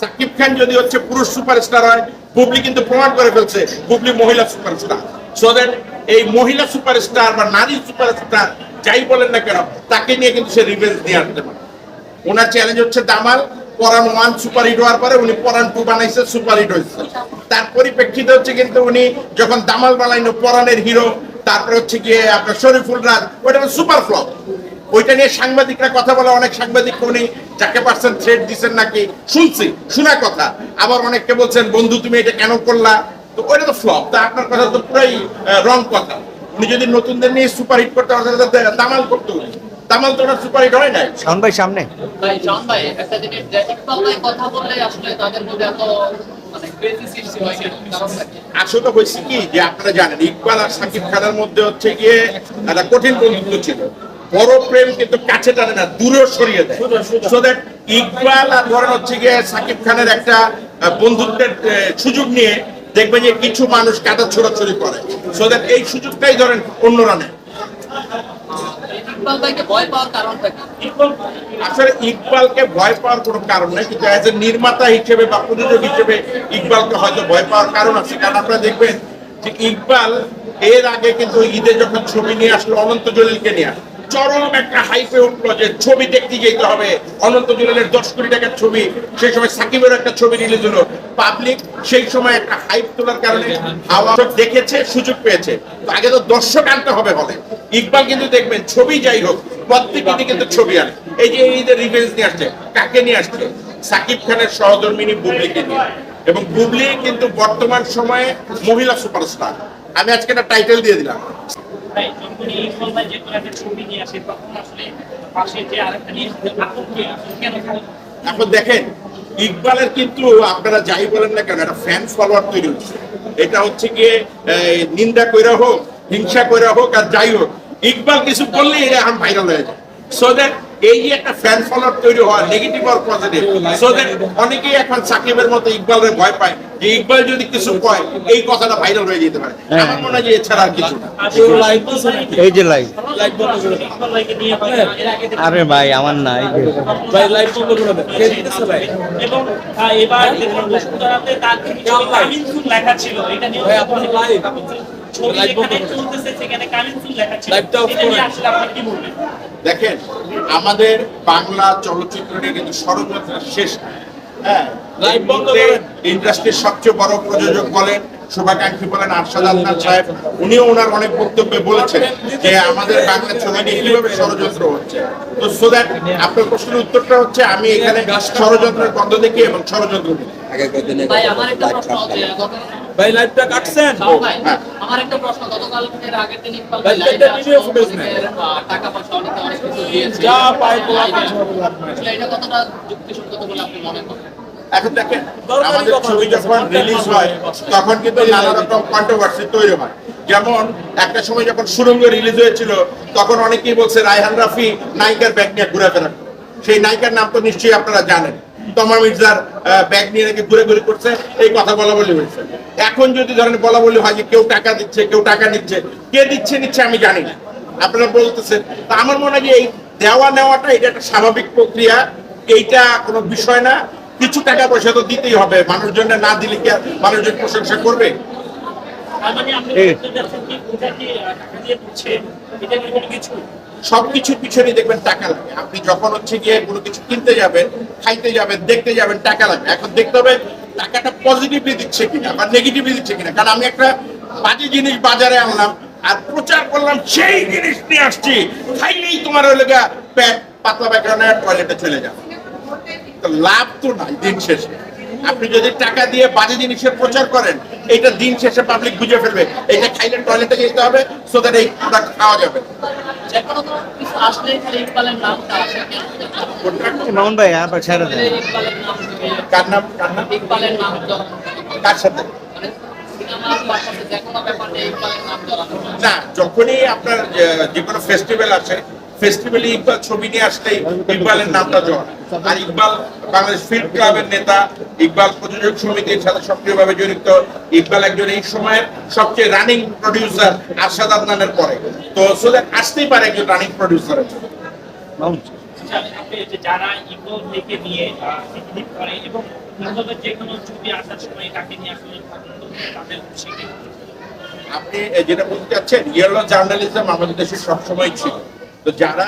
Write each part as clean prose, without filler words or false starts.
সাকিব খান যদি হচ্ছে পুরুষ সুপারস্টার হয়, বুবলি কিন্তু প্রমাণ করে ফেলছে বুবলি মহিলা সুপারস্টার। সো দ্যাট এই মহিলা সুপারস্টার বা নারী সুপারস্টার যাই বলেন না কেন, তাকে নিয়ে কিন্তু সে রিভেঞ্জ নিয়ে আসতে পারে। ওনার চ্যালেঞ্জ হচ্ছে দামাল। পরান 1 সুপারহিট হওয়ার পরে উনি পরান 2 বানাইছে, সুপারহিট হয়েছে। তার পরিপ্রেক্ষিতে হচ্ছে কিন্তু উনি যখন দামাল বানাইলো পরানের হিরো, তারপরে হচ্ছে গিয়ে আপনার শরীফুল রাজ, ওইটা সুপার ফ্লপ। ওইটা নিয়ে সাংবাদিকরা কথা বলে, অনেক সাংবাদিক উনি যাকে পারছেন থ্রেড দিচ্ছেন নাকি শুনছি, শোনা কথা। আবার অনেককে বলছেন বন্ধু তুমি এটা কেন করলা, তো ওইটা তো ফ্লপ। তা আপনার কথা তো পুরাই রং কথা। উনি যদি নতুনদের নিয়ে সুপারহিট করতে পারতেন, দামাল করতে উনি দামাল তো ওনার সুপারহিট হয় নাই। শাওন ভাই সামনে শাওন ভাই একটা জিনিস, যে ইকবাল ভাই কথা বললে আসলে তাদের মধ্যে এত মানে ক্রেজি সৃষ্টি হয় কেন? আসলে হয়েছে কি যে আপনারা জানেন ইকবাল আর সাকিব খানের মধ্যে হচ্ছে গিয়ে একটা কঠিন বন্ধুত্ব ছিল। বড় প্রেম কিন্তু কাছে টানে না, দূরে সরিয়ে দেয়। সো দ্যাট ইকবাল আর ধরেন হচ্ছে গিয়ে সাকিব খানের একটা বন্ধুত্বের সুযোগ নিয়ে দেখবেন যে কিছু মানুষ কাদা ছোড়াছড়ি করে। সো দ্যাট এই সুযোগটাই ধরেন অন্যরা নেয়। ইকবাল ভাইকে ভয় পাওয়ার কারণটা কি? আসলে ইকবালকে ভয় পাওয়ার কোনো কারণ নেই, কিন্তু অ্যাজ এ নির্মাতা হিসেবে বা প্রযোজক হিসেবে ইকবালকে হয়তো ভয় পাওয়ার কারণ আছে। কারণ আপনারা দেখবেন যে ইকবাল এর আগে কিন্তু ঈদে যখন ছবি নিয়ে আসলো অনন্ত জলিলকে নিয়ে, চরম একটা হাইপে উঠলো যে ছবি দেখতে যেতে হবে। অনন্ত জলিলের 10 কোটি টাকার ছবি, সেই সময় সাকিবের একটা ছবি রিলিজ হলো। পাবলিক সেই সময় একটা হাইপ তোলার কারণে দেখেছে, সুযোগ পেয়েছে। আগে তো দর্শক আনতে হবে বলে। ইকবাল কিন্তু দেখবেন ছবি যাই হোক প্রত্যেকদিনই কিন্তু ছবি আনে। এই যে ঈদের রিভেঞ্জ নিয়ে আসছে, কাকে নিয়ে আসছে? সাকিব খানের সহধর্মিনী বুবলিকে নিয়ে। এবং বুবলি কিন্তু বর্তমান সময়ে মহিলা সুপারস্টার। আমি আজকে একটা টাইটেল দিয়ে দিলাম। এখন দেখেন ইকবালের কিন্তু আপনারা যাই বলেন না কেন একটা ফ্যান ফলোয়ার তৈরি হচ্ছে। এটা হচ্ছে গিয়ে নিন্দা কইরা হোক, হিংসা কইরা হোক, আর যাই হোক, ইকবাল কিছু করলেই এটা এখন ভাইরাল হয়ে যায়। সো দ্যাট এই যে একটা ফ্যান ফলোয়ার তৈরি হওয়া, নেগেটিভ আর পজিটিভ। সো দ্যাট অনেকেই এখন সাকিবের মতো ইকবালের ভয় পায় যে ইকবাল যদি কিছু কয় এই কথাটা ভাইরাল হয়ে যেতে পারে। আমার মনে হয় যে এছাড়া আর কিছু না। এই যে লাইভ, আরে ভাই আমার না, এই যে ভাই লাইভ বন্ধ করে দেন। কে দিতেছে ভাই? এবং এবার দেখুন বসুন্ধরাতে তার কামিনসুল লেখা ছিল, এটা নিয়ে ভাই আপনি লাইভ ছবি লাইভ বন্ধ যেখানে করে দেন। চলতেছে সেখানে কামিনসুল লেখা ছিল। লাইভটা অফ এটা নিয়ে করেন। আসলে আপনি কি বলবেন? দেখেন আমাদের বাংলা চলচ্চিত্র নিয়ে কিন্তু ষড়যন্ত্র শেষ না। হ্যাঁ, লাইভ বন্ধ করেন। ইন্ডাস্ট্রির সবচেয়ে বড় প্রযোজক বলেন, শুভাকাঙ্ক্ষী বলেন আরশাদ আদনান সাহেব, উনিও ওনার অনেক বক্তব্যে বলেছেন যে আমাদের বাংলা ছবি নিয়ে কিভাবে ষড়যন্ত্র হচ্ছে। তো সো দ্যাট আপনার প্রশ্নের উত্তরটা হচ্ছে আমি এখানে ষড়যন্ত্রের গন্ধ দেখি এবং ষড়যন্ত্র দেখি। ভাই আমার একটা প্রশ্ন, যে ভাই লাইভটা কাটছেন? শাওন ভাই, আমার একটা প্রশ্ন, গতকাল এর আগের দিন ইকবাল ভাই ভাই, লাইভে একটা video আসলো, footage নেই। টাকা পয়সা অনেক কিছু দিয়েছে। যা পায় আসলে এটা কতটা যুক্তিসঙ্গত বলে আপনি মনে করেন? এখন দেখেন আমাদের ছবি যখন রিলিজ হয় তখন কিন্তু নানা রকম কন্ট্রোভার্সি তৈরি হয়। যেমন একটা সময় যখন সুরঙ্গ রিলিজ হয়েছিল তখন অনেকেই বলছে রায়হান রাফি নায়িকার ব্যাগ নিয়ে ঘুরাফেরা। সেই নায়িকার নাম তো নিশ্চয়ই আপনারা জানেন। তমা মির্জার ব্যাগ নিয়ে নাকি ঘুরে করছে, এই কথা বলা বলি হয়েছে। এখন যদি ধরেন বলা বলি হয় যে কেউ টাকা দিচ্ছে, কেউ টাকা নিচ্ছে, কে দিচ্ছে নিচ্ছে আমি জানি না, আপনারা বলতেছেন। তা আমার মনে হয় যে এই দেওয়া নেওয়াটা এটা একটা স্বাভাবিক প্রক্রিয়া, এইটা কোনো বিষয় না। কিছু টাকা পয়সা তো দিতেই হবে, মানুষজন না দিলে কি আর মানুষজন প্রশংসা করবে? তার মানে আপনি বলতে চাচ্ছেন কি এটা কি টাকা দিয়ে দিচ্ছে, এটা কি কোনো কিছু? সবকিছুর পিছনে দেখবেন টাকা লাগে। আপনি যখন হচ্ছে গিয়ে কোনো কিছু কিনতে যাবেন, খাইতে যাবেন, দেখতে যাবেন, টাকা লাগবে। এখন দেখতে হবে টাকাটা পজিটিভলি দিচ্ছে কিনা বা নেগেটিভলি দিচ্ছে কিনা। কারণ আমি একটা বাজে জিনিস বাজারে আনলাম আর প্রচার করলাম সেই জিনিস নিয়ে আসছি, খাইলেই তোমার ওই লেগা পেট পাতলা ব্যাকরণে টয়লেটে চলে যাবে, তো লাভ তো নাই দিন শেষে। আপনি যদি টাকা দিয়ে বাজে জিনিসের প্রচার করেন, এটা দিন শেষে পাবলিক বুঝে ফেলবে এটা খাইলে টয়লেটে যেতে হবে, সো দ্যাট এই প্রোডাক্ট খাওয়া যাবে। যে কোনো কিছু আসলেই খালি ইকবালের নামটা আসে কেন? মামুন ভাই আবার ছেড়ে দেন। ইকবালের নাম থেকে, কার নাম ইকবালের নাম যখন কার সাথে মানে সিনেমা পাশাপাশি যে কোনো ব্যাপারে ইকবালের নাম জড়ানো হয়। না, যখনই আপনার যে কোনো ফেস্টিভ্যাল আসে, ফেস্টিভ্যালে ইকবাল ছবি নিয়ে আসলেই ইকবালের নামটা জড়ায়। আর ইকবাল বাংলাদেশ ফিল্ম ক্লাবের নেতা, ইকবাল প্রযোজক সমিতির সাথে সক্রিয়ভাবে জড়িত। ইকবাল একজন এই সময়ের সবচেয়ে রানিং প্রডিউসার আরশাদ আদনানের পরে। তো সো দ্যাট আসতেই পারে একজন রানিং প্রডিউসারের জন্য। মামুন আচ্ছা, আপনি যে যারা ইগো থেকে নিয়ে হিট করে এবং অথবা যে কোনো ছবি আসার সময় তাকে নিয়ে আসলে তাদের শিখে আপনি যেটা বলতে চাচ্ছেন ইয়েলো জার্নালিজম আমাদের দেশে সবসময় ছিল। তো যারা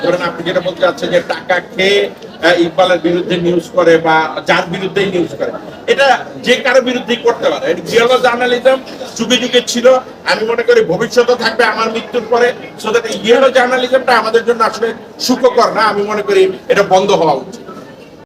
ধরেন আপনি যেটা বলতে চাচ্ছেন যে টাকা খেয়ে ইকবালের বিরুদ্ধে নিউজ করে বা যার বিরুদ্ধেই নিউজ করে, এটা যে কারো বিরুদ্ধেই করতে পারে। ইয়েলো জার্নালিজম যুগে যুগে ছিল, আমি মনে করি ভবিষ্যতে থাকবে আমার মৃত্যুর পরে। সো দ্যাট ইয়েলো জার্নালিজমটা আমাদের জন্য আসলে সুখকর না, আমি মনে করি এটা বন্ধ হওয়া উচিত।